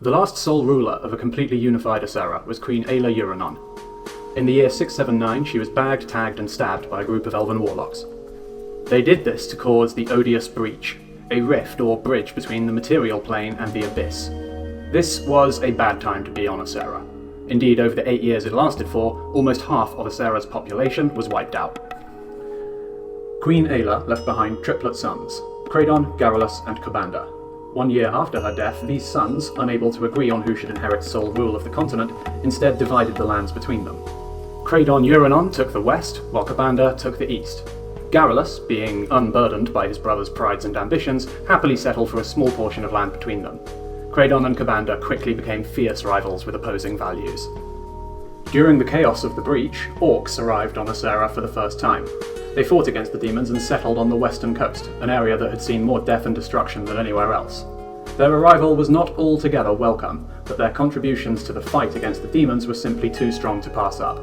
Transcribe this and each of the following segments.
The last sole ruler of a completely unified Osserra was Queen Ayla Euranon. In the year 679, she was bagged, tagged, and stabbed by a group of elven warlocks. They did this to cause the Odious Breach, a rift or bridge between the material plane and the abyss. This was a bad time to be on Osserra. Indeed, over the 8 years it lasted for, almost half of Osserra's population was wiped out. Queen Ayla left behind triplet sons, Kreydon, Garralus and Cobbander. 1 year after her death, these sons, unable to agree on who should inherit sole rule of the continent, instead divided the lands between them. Kreydon Euranon took the west, while Cobbander took the east. Garralus, being unburdened by his brother's prides and ambitions, happily settled for a small portion of land between them. Kreydon and Cobbander quickly became fierce rivals with opposing values. During the chaos of the breach, orcs arrived on Osserra for the first time. They fought against the demons and settled on the western coast, an area that had seen more death and destruction than anywhere else. Their arrival was not altogether welcome, but their contributions to the fight against the demons were simply too strong to pass up.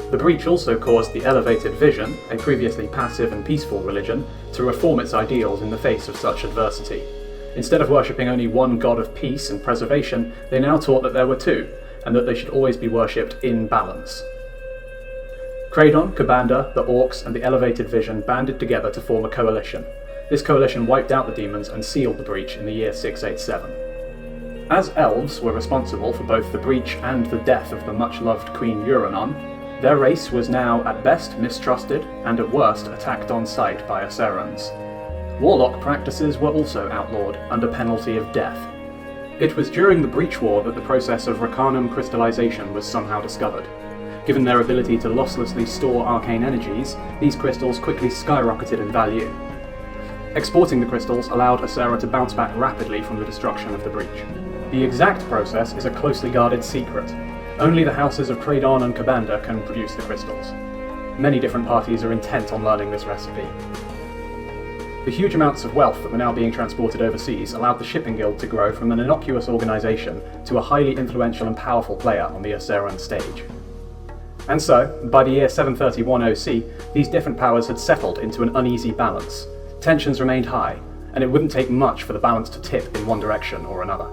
The breach also caused the Elevated Vision, a previously passive and peaceful religion, to reform its ideals in the face of such adversity. Instead of worshipping only one god of peace and preservation, they now taught that there were two, and that they should always be worshipped in balance. Kreydon, Cobbander, the Orcs, and the Elevated Vision banded together to form a coalition. This coalition wiped out the demons and sealed the breach in the year 687. As elves were responsible for both the breach and the death of the much-loved Queen Euranon, their race was now at best mistrusted and at worst attacked on sight by Osserrans. Warlock practices were also outlawed under penalty of death. It was during the Breach War that the process of Arcanum crystallization was somehow discovered. Given their ability to losslessly store arcane energies, these crystals quickly skyrocketed in value. Exporting the crystals allowed Osserra to bounce back rapidly from the destruction of the breach. The exact process is a closely guarded secret. Only the houses of Kreydon and Cobbander can produce the crystals. Many different parties are intent on learning this recipe. The huge amounts of wealth that were now being transported overseas allowed the Shipping Guild to grow from an innocuous organisation to a highly influential and powerful player on the Osserran stage. And so, by the year 731 OC, these different powers had settled into an uneasy balance. Tensions remained high, and it wouldn't take much for the balance to tip in one direction or another.